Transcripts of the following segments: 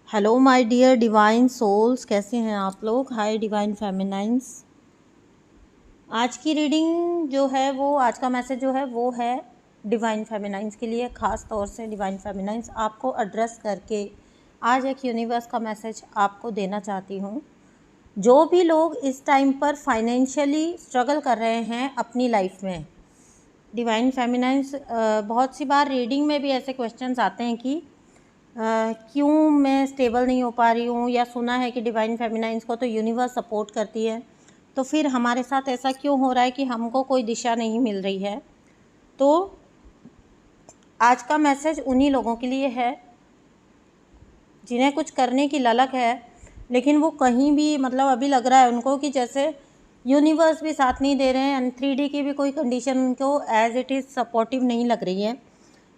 Hello my dear divine souls, कैसे हैं आप लोग। Hi divine feminines. आज की रीडिंग जो है वो, आज का मैसेज जो है वो है डिवाइन फेमिनाइंस के लिए, ख़ास तौर से डिवाइन फेमिनाइंस आपको एड्रेस करके आज एक यूनिवर्स का मैसेज आपको देना चाहती हूँ। जो भी लोग इस टाइम पर फाइनेंशियली स्ट्रगल कर रहे हैं अपनी लाइफ में, डिवाइन फेमिनाइंस बहुत सी बार रीडिंग में भी ऐसे क्वेश्चंस आते हैं कि क्यों मैं स्टेबल नहीं हो पा रही हूँ, या सुना है कि डिवाइन फेमिनाइंस को तो यूनिवर्स सपोर्ट करती है, तो फिर हमारे साथ ऐसा क्यों हो रहा है कि हमको कोई दिशा नहीं मिल रही है। तो आज का मैसेज उन्हीं लोगों के लिए है जिन्हें कुछ करने की ललक है, लेकिन वो कहीं भी मतलब अभी लग रहा है उनको कि जैसे यूनिवर्स भी साथ नहीं दे रहे हैं एंड 3D की भी कोई कंडीशन उनको एज इट इज़ सपोर्टिव नहीं लग रही है।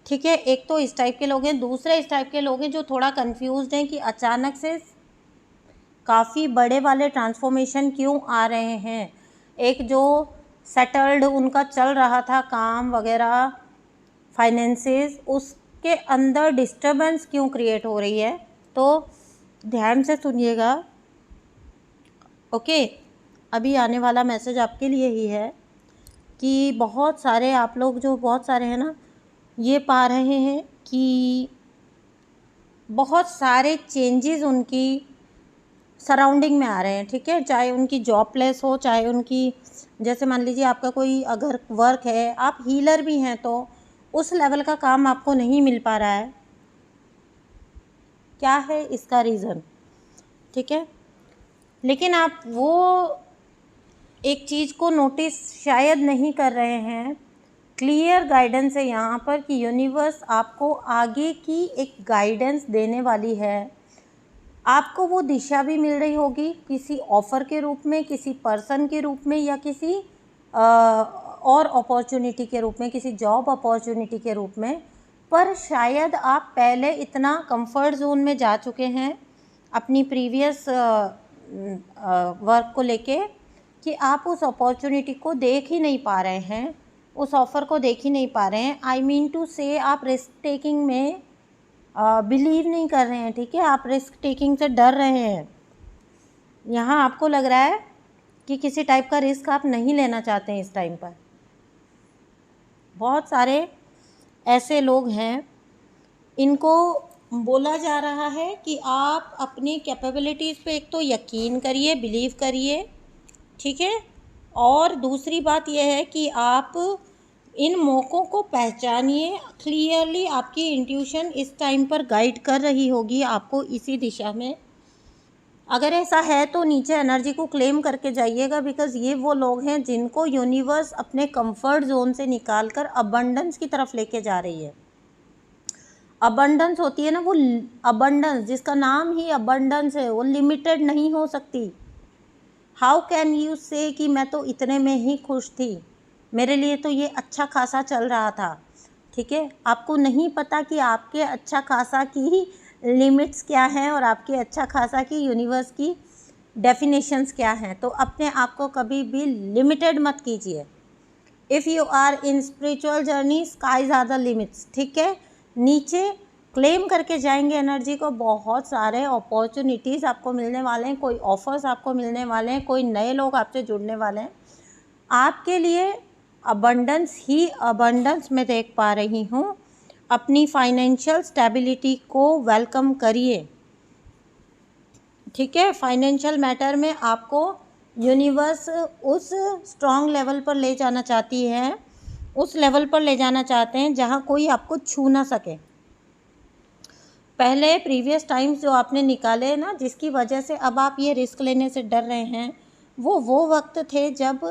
ठीक है, एक तो इस टाइप के लोग हैं। दूसरे इस टाइप के लोग हैं जो थोड़ा कंफ्यूज्ड हैं कि अचानक से काफ़ी बड़े वाले ट्रांसफॉर्मेशन क्यों आ रहे हैं। एक जो सेटल्ड उनका चल रहा था काम वगैरह, फाइनेंसेस, उसके अंदर डिस्टर्बेंस क्यों क्रिएट हो रही है। तो ध्यान से सुनिएगा, ओके। अभी आने वाला मैसेज आपके लिए ही है कि बहुत सारे आप लोग जो बहुत सारे हैं ना, ये पा रहे हैं कि बहुत सारे चेंजेस उनकी सराउंडिंग में आ रहे हैं। ठीक है, चाहे उनकी जॉब प्लेस हो, चाहे उनकी, जैसे मान लीजिए आपका कोई अगर वर्क है, आप हीलर भी हैं तो उस लेवल का काम आपको नहीं मिल पा रहा है। क्या है इसका रीज़न? ठीक है, लेकिन आप वो एक चीज़ को नोटिस शायद नहीं कर रहे हैं। क्लियर गाइडेंस है यहाँ पर कि यूनिवर्स आपको आगे की एक गाइडेंस देने वाली है। आपको वो दिशा भी मिल रही होगी किसी ऑफ़र के रूप में, किसी पर्सन के रूप में, या किसी और अपॉर्चुनिटी के रूप में, किसी जॉब अपॉर्चुनिटी के रूप में। पर शायद आप पहले इतना कंफर्ट जोन में जा चुके हैं अपनी प्रीवियस वर्क को लेके कि आप उस अपॉर्चुनिटी को देख ही नहीं पा रहे हैं, उस ऑफ़र को देख ही नहीं पा रहे हैं। आई मीन टू से आप रिस्क टेकिंग में बिलीव नहीं कर रहे हैं। ठीक है, आप रिस्क टेकिंग से डर रहे हैं। यहाँ आपको लग रहा है कि किसी टाइप का रिस्क आप नहीं लेना चाहते हैं इस टाइम पर। बहुत सारे ऐसे लोग हैं, इनको बोला जा रहा है कि आप अपनी कैपेबिलिटीज़ पे एक तो यकीन करिए, बिलीव करिए। ठीक है, और दूसरी बात यह है कि आप इन मौक़ों को पहचानिए। क्लियरली आपकी इंट्यूशन इस टाइम पर गाइड कर रही होगी आपको इसी दिशा में। अगर ऐसा है तो नीचे एनर्जी को क्लेम करके जाइएगा, बिकॉज़ ये वो लोग हैं जिनको यूनिवर्स अपने कंफर्ट जोन से निकाल कर अबंडेंस की तरफ लेके जा रही है। अबंडेंस होती है ना, वो अबंडेंस जिसका नाम ही अबंडेंस है, वो लिमिटेड नहीं हो सकती। हाउ कैन यू से कि मैं तो इतने में ही खुश थी, मेरे लिए तो ये अच्छा खासा चल रहा था। ठीक है, आपको नहीं पता कि आपके अच्छा खासा की लिमिट्स क्या हैं और आपके अच्छा खासा की यूनिवर्स की डेफिनेशंस क्या हैं। तो अपने आप को कभी भी लिमिटेड मत कीजिए। If you are in spiritual journey, skies are the limits. ठीक है, नीचे क्लेम करके जाएंगे एनर्जी को। बहुत सारे अपॉर्चुनिटीज़ आपको मिलने वाले हैं, कोई ऑफ़र्स आपको मिलने वाले हैं, कोई नए लोग आपसे जुड़ने वाले हैं। आपके लिए अबंडेंस ही अबंडेंस मैं देख पा रही हूँ। अपनी फाइनेंशियल स्टेबिलिटी को वेलकम करिए। ठीक है, फाइनेंशियल मैटर में आपको यूनिवर्स उस स्ट्रॉन्ग लेवल पर ले जाना चाहती है, उस लेवल पर ले जाना चाहते हैं जहाँ कोई आपको छू ना सके। पहले प्रीवियस टाइम्स जो आपने निकाले ना, जिसकी वजह से अब आप ये रिस्क लेने से डर रहे हैं, वो वक्त थे जब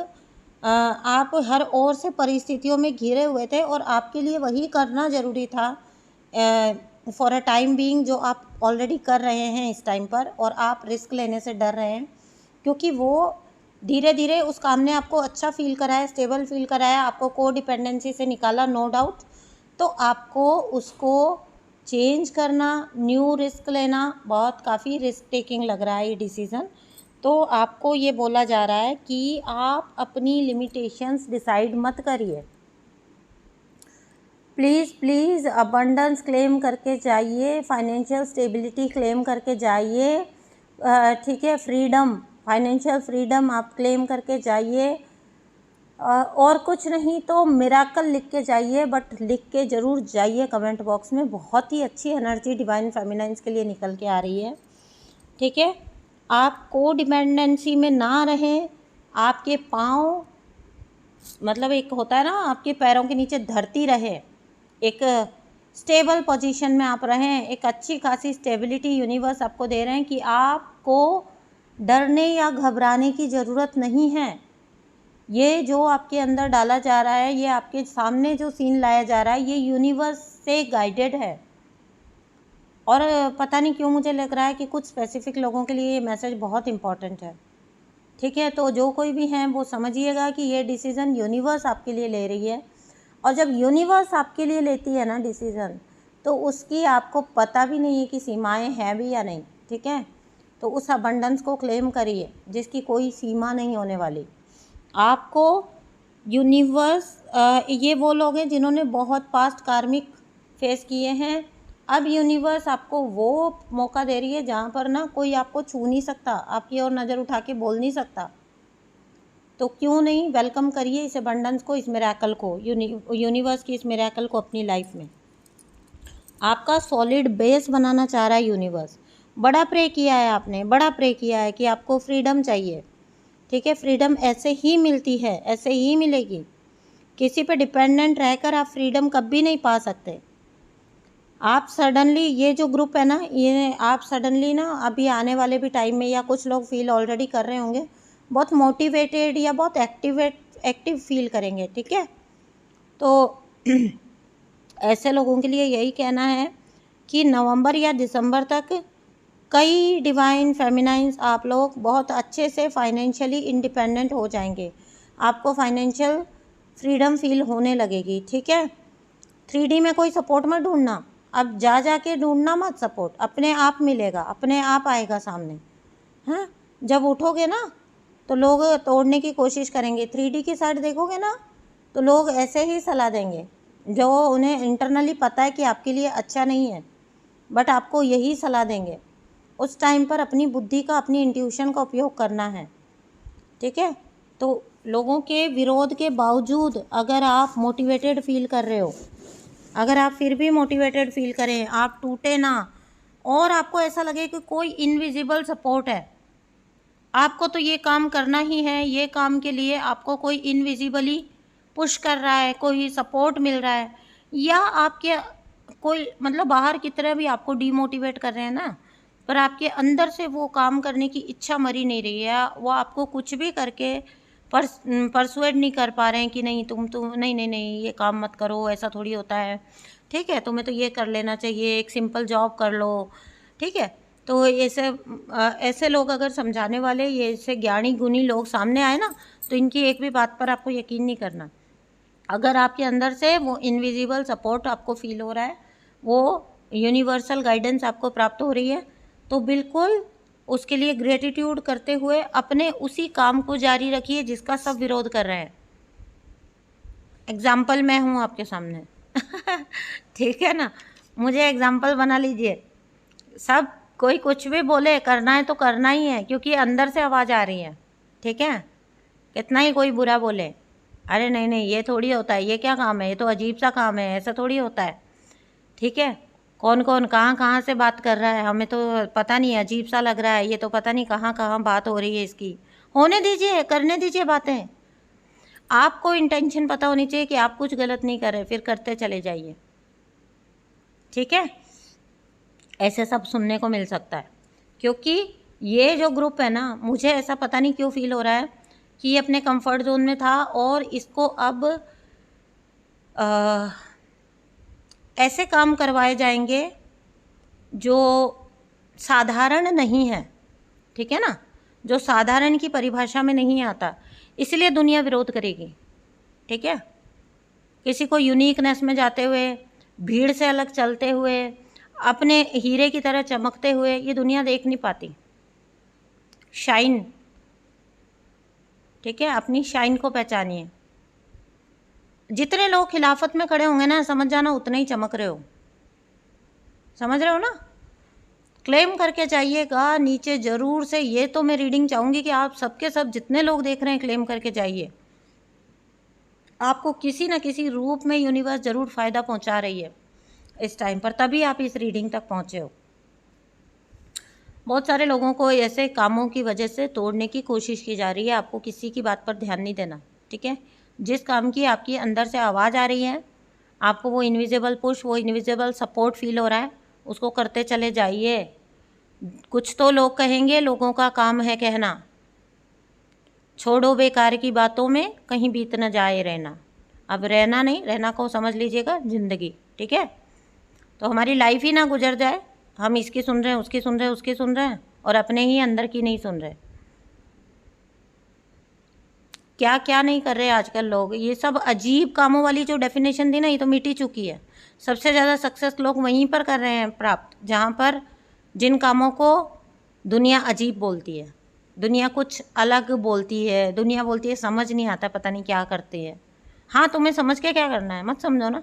आप हर ओर से परिस्थितियों में घिरे हुए थे और आपके लिए वही करना ज़रूरी था फॉर अ टाइम बीइंग, जो आप ऑलरेडी कर रहे हैं इस टाइम पर, और आप रिस्क लेने से डर रहे हैं क्योंकि वो धीरे धीरे उस काम ने आपको अच्छा फील कराया, स्टेबल फील कराया, आपको को डिपेंडेंसी से निकाला, नो डाउट। तो आपको उसको चेंज करना, न्यू रिस्क लेना, बहुत काफ़ी रिस्क टेकिंग लग रहा है ये डिसीज़न। तो आपको ये बोला जा रहा है कि आप अपनी लिमिटेशंस डिसाइड मत करिए। प्लीज़ प्लीज़ अबंडेंस क्लेम करके जाइए, फाइनेंशियल स्टेबिलिटी क्लेम करके जाइए, ठीक है, फ्रीडम, फाइनेंशियल फ्रीडम आप क्लेम करके जाइए। और कुछ नहीं तो मिराकल लिख के जाइए, बट लिख के ज़रूर जाइए कमेंट बॉक्स में। बहुत ही अच्छी एनर्जी डिवाइन फेमिनाइंस के लिए निकल के आ रही है, ठीक है। आप को डिपेंडेंसी में ना रहें, आपके पाँव, मतलब एक होता है ना, आपके पैरों के नीचे धरती रहे, एक स्टेबल पोजीशन में आप रहें, एक अच्छी खासी स्टेबिलिटी यूनिवर्स आपको दे रहे हैं कि आपको डरने या घबराने की ज़रूरत नहीं है। ये जो आपके अंदर डाला जा रहा है, ये आपके सामने जो सीन लाया जा रहा है, ये यूनिवर्स से गाइडेड है। और पता नहीं क्यों मुझे लग रहा है कि कुछ स्पेसिफिक लोगों के लिए ये मैसेज बहुत इम्पॉर्टेंट है, ठीक है। तो जो कोई भी हैं वो समझिएगा कि ये डिसीज़न यूनिवर्स आपके लिए ले रही है। और जब यूनिवर्स आपके लिए लेती है ना डिसीज़न, तो उसकी आपको पता भी नहीं है कि सीमाएं हैं भी या नहीं, ठीक है। तो उस अबंडेंस को क्लेम करिए जिसकी कोई सीमा नहीं होने वाली। आपको यूनिवर्स, ये वो लोग हैं जिन्होंने बहुत पास्ट कार्मिक फेस किए हैं। अब यूनिवर्स आपको वो मौका दे रही है जहाँ पर ना कोई आपको छू नहीं सकता, आपकी ओर नज़र उठा के बोल नहीं सकता। तो क्यों नहीं वेलकम करिए इस अबंडेंस को, इस मिरेकल को, यूनिवर्स की इस मिरेकल को अपनी लाइफ में। आपका सॉलिड बेस बनाना चाह रहा है यूनिवर्स। बड़ा प्रे किया है आपने, बड़ा प्रे किया है कि आपको फ्रीडम चाहिए, ठीक है। फ्रीडम ऐसे ही मिलती है, ऐसे ही मिलेगी। किसी पे डिपेंडेंट रहकर आप फ्रीडम कभी नहीं पा सकते। आप सडनली, ये जो ग्रुप है ना, ये आप सडनली ना अभी आने वाले भी टाइम में, या कुछ लोग फील ऑलरेडी कर रहे होंगे, बहुत मोटिवेटेड या बहुत एक्टिव फील करेंगे, ठीक है। तो ऐसे लोगों के लिए यही कहना है कि नवंबर या दिसंबर तक कई डिवाइन फेमिनाइंस आप लोग बहुत अच्छे से फाइनेंशियली इंडिपेंडेंट हो जाएंगे। आपको फाइनेंशियल फ्रीडम फील होने लगेगी, ठीक है। 3D में कोई सपोर्ट मत ढूंढना, अब जा के ढूंढना मत सपोर्ट, अपने आप मिलेगा, अपने आप आएगा सामने। हाँ, जब उठोगे ना तो लोग तोड़ने की कोशिश करेंगे। 3D की साइड देखोगे ना तो लोग ऐसे ही सलाह देंगे जो उन्हें इंटरनली पता है कि आपके लिए अच्छा नहीं है, बट आपको यही सलाह देंगे। उस टाइम पर अपनी बुद्धि का, अपनी इंट्यूशन का उपयोग करना है, ठीक है। तो लोगों के विरोध के बावजूद अगर आप मोटिवेटेड फील कर रहे हो, अगर आप फिर भी मोटिवेटेड फील करें, आप टूटे ना, और आपको ऐसा लगे कि कोई इनविजिबल सपोर्ट है, आपको तो ये काम करना ही है, ये काम के लिए आपको कोई इनविजिबली पुश कर रहा है, कोई सपोर्ट मिल रहा है, या आपके कोई मतलब बाहर की तरह भी आपको डीमोटिवेट कर रहे हैं ना, पर आपके अंदर से वो काम करने की इच्छा मरी नहीं रही है, वो आपको कुछ भी करके परसुएड नहीं कर पा रहे हैं कि नहीं तुम नहीं नहीं नहीं ये काम मत करो, ऐसा थोड़ी होता है, ठीक है, तुम्हें तो ये कर लेना चाहिए, एक सिंपल जॉब कर लो, ठीक है। तो ऐसे लोग अगर समझाने वाले, ये ऐसे ज्ञानी गुणी लोग सामने आए ना, तो इनकी एक भी बात पर आपको यकीन नहीं करना। अगर आपके अंदर से वो इनविजिबल सपोर्ट आपको फील हो रहा है, वो यूनिवर्सल गाइडेंस आपको प्राप्त हो रही है, तो बिल्कुल उसके लिए ग्रेटिट्यूड करते हुए अपने उसी काम को जारी रखिए जिसका सब विरोध कर रहे हैं। एग्जाम्पल मैं हूँ आपके सामने ठीक है ना, मुझे एग्जाम्पल बना लीजिए। सब कोई कुछ भी बोले, करना है तो करना ही है, क्योंकि अंदर से आवाज़ आ रही है, ठीक है। कितना ही कोई बुरा बोले, अरे नहीं नहीं ये थोड़ी होता है, ये क्या काम है, ये तो अजीब सा काम है, ऐसा थोड़ी होता है, ठीक है। कौन कौन कहाँ कहाँ से बात कर रहा है, हमें तो पता नहीं, अजीब सा लग रहा है, ये तो पता नहीं कहाँ कहाँ बात हो रही है इसकी। होने दीजिए, करने दीजिए बातें। आपको इंटेंशन पता होनी चाहिए कि आप कुछ गलत नहीं कर रहे, फिर करते चले जाइए, ठीक है। ऐसे सब सुनने को मिल सकता है, क्योंकि ये जो ग्रुप है ना, मुझे ऐसा पता नहीं क्यों फील हो रहा है कि ये अपने कंफर्ट जोन में था और इसको अब ऐसे काम करवाए जाएंगे जो साधारण नहीं है, ठीक है ना, जो साधारण की परिभाषा में नहीं आता, इसलिए दुनिया विरोध करेगी, ठीक है। किसी को यूनिकनेस में जाते हुए, भीड़ से अलग चलते हुए, अपने हीरे की तरह चमकते हुए ये दुनिया देख नहीं पाती। शाइन, ठीक है, अपनी शाइन को पहचानिए, जितने लोग खिलाफत में खड़े होंगे ना, समझ जाना उतने ही चमक रहे हो, समझ रहे हो ना। क्लेम करके जाइएगा नीचे ज़रूर से। ये तो मैं रीडिंग चाहूँगी कि आप सबके सब जितने लोग देख रहे हैं क्लेम करके जाइए। आपको किसी न किसी रूप में यूनिवर्स ज़रूर फ़ायदा पहुंचा रही है इस टाइम पर, तभी आप इस रीडिंग तक पहुंचे हो। बहुत सारे लोगों को ऐसे कामों की वजह से तोड़ने की कोशिश की जा रही है। आपको किसी की बात पर ध्यान नहीं देना, ठीक है। जिस काम की आपकी अंदर से आवाज़ आ रही है, आपको वो इनविजिबल पुश, वो इनविजिबल सपोर्ट फील हो रहा है, उसको करते चले जाइए। कुछ तो लोग कहेंगे, लोगों का काम है कहना, छोड़ो बेकार की बातों में कहीं बीत न जाए रहना। अब रहना नहीं, रहना को समझ लीजिएगा ज़िंदगी, ठीक है। तो हमारी लाइफ ही ना गुजर जाए, हम इसकी सुन रहे हैं, उसकी सुन रहे हैं, उसकी सुन रहे हैं और अपने ही अंदर की नहीं सुन रहे। क्या क्या नहीं कर रहे आजकल लोग। ये सब अजीब कामों वाली जो डेफिनेशन थी ना, ये तो मिट ही चुकी है। सबसे ज़्यादा सक्सेस लोग वहीं पर कर रहे हैं प्राप्त, जहाँ पर जिन कामों को दुनिया अजीब बोलती है, दुनिया कुछ अलग बोलती है, दुनिया बोलती है समझ नहीं आता, पता नहीं क्या करते हैं। हाँ, तुम्हें समझ के क्या करना है, मत समझो ना।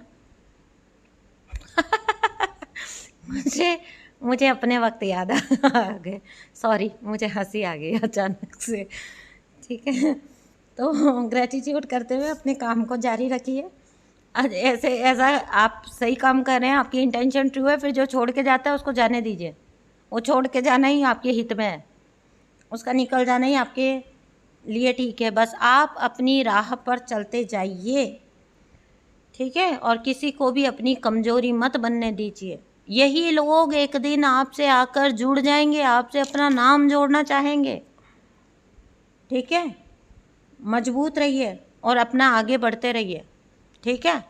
मुझे अपने वक्त याद आ गए, सॉरी, मुझे हंसी आ गई अचानक से, ठीक है। तो ग्रेटिट्यूड करते हुए अपने काम को जारी रखिए। ऐसा आप सही काम कर रहे हैं, आपकी इंटेंशन ट्रू है, फिर जो छोड़ के जाता है उसको जाने दीजिए। वो छोड़ के जाना ही आपके हित में है, उसका निकल जाना ही आपके लिए ठीक है। बस आप अपनी राह पर चलते जाइए, ठीक है। और किसी को भी अपनी कमज़ोरी मत बनने दीजिए। यही लोग एक दिन आपसे आकर जुड़ जाएंगे, आपसे अपना नाम जोड़ना चाहेंगे, ठीक है। मजबूत रहिए और अपना आगे बढ़ते रहिए, ठीक है।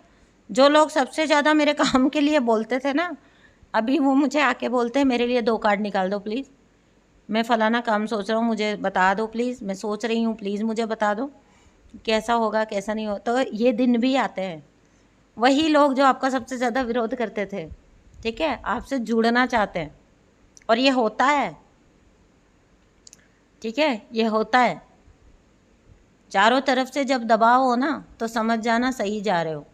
जो लोग सबसे ज़्यादा मेरे काम के लिए बोलते थे ना, अभी वो मुझे आके बोलते हैं मेरे लिए 2 कार्ड निकाल दो प्लीज़, मैं फ़लाना काम सोच रहा हूँ, मुझे बता दो प्लीज़, मैं सोच रही हूँ प्लीज़ मुझे बता दो कैसा होगा कैसा नहीं हो। तो ये दिन भी आते हैं। वही लोग जो आपका सबसे ज़्यादा विरोध करते थे, ठीक है, आपसे जुड़ना चाहते हैं। और ये होता है, ठीक है, ये होता है। चारों तरफ से जब दबाव हो ना, तो समझ जाना सही जा रहे हो,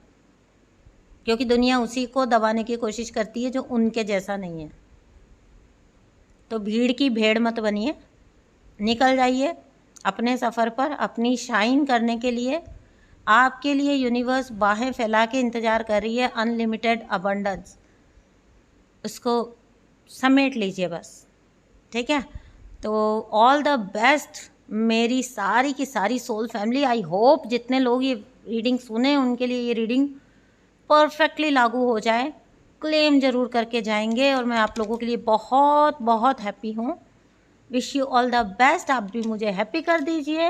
क्योंकि दुनिया उसी को दबाने की कोशिश करती है जो उनके जैसा नहीं है। तो भीड़ की भेड़ मत बनिए, निकल जाइए अपने सफ़र पर अपनी शाइन करने के लिए। आपके लिए यूनिवर्स बाहें फैला के इंतज़ार कर रही है, अनलिमिटेड अबंडेंस, उसको समेट लीजिए बस, ठीक है। तो ऑल द बेस्ट मेरी सारी की सारी सोल फैमिली। आई होप जितने लोग ये रीडिंग सुने उनके लिए ये रीडिंग परफेक्टली लागू हो जाए। क्लेम ज़रूर करके जाएंगे और मैं आप लोगों के लिए बहुत बहुत हैप्पी हूँ। Wish you all the best. आप भी मुझे हैप्पी कर दीजिए,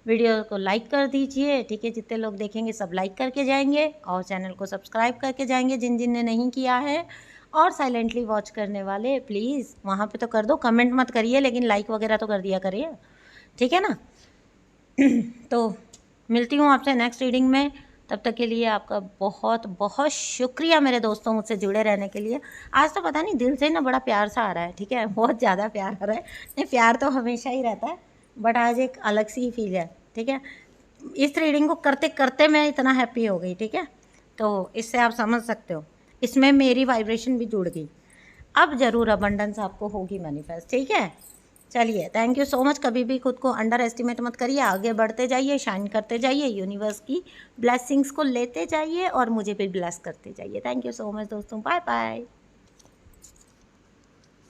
वीडियो को लाइक कर दीजिए, ठीक है। जितने लोग देखेंगे सब लाइक करके जाएंगे और चैनल को सब्सक्राइब करके जाएंगे जिन जिन ने नहीं किया है। और साइलेंटली वॉच करने वाले प्लीज़ वहाँ पे तो कर दो, कमेंट मत करिए लेकिन लाइक वगैरह तो कर दिया करिए, ठीक है ना। तो मिलती हूँ आपसे नेक्स्ट रीडिंग में, तब तक के लिए आपका बहुत बहुत शुक्रिया मेरे दोस्तों मुझसे जुड़े रहने के लिए। आज तो पता नहीं दिल से ना बड़ा प्यार सा आ रहा है, ठीक है, बहुत ज़्यादा प्यार आ रहा है। नहीं, प्यार तो हमेशा ही रहता है, बट आज एक अलग सी फील है, ठीक है। इस रीडिंग को करते करते मैं इतना हैप्पी हो गई, ठीक है। तो इससे आप समझ सकते हो, इसमें मेरी वाइब्रेशन भी जुड़ गई। अब ज़रूर अबंडेंस आपको होगी मैनिफेस्ट, ठीक है। चलिए, थैंक यू सो मच। कभी भी खुद को अंडर एस्टिमेट मत करिए, आगे बढ़ते जाइए, शाइन करते जाइए, यूनिवर्स की ब्लेसिंग्स को लेते जाइए और मुझे भी ब्लेस करते जाइए। थैंक यू सो मच दोस्तों, बाय बाय।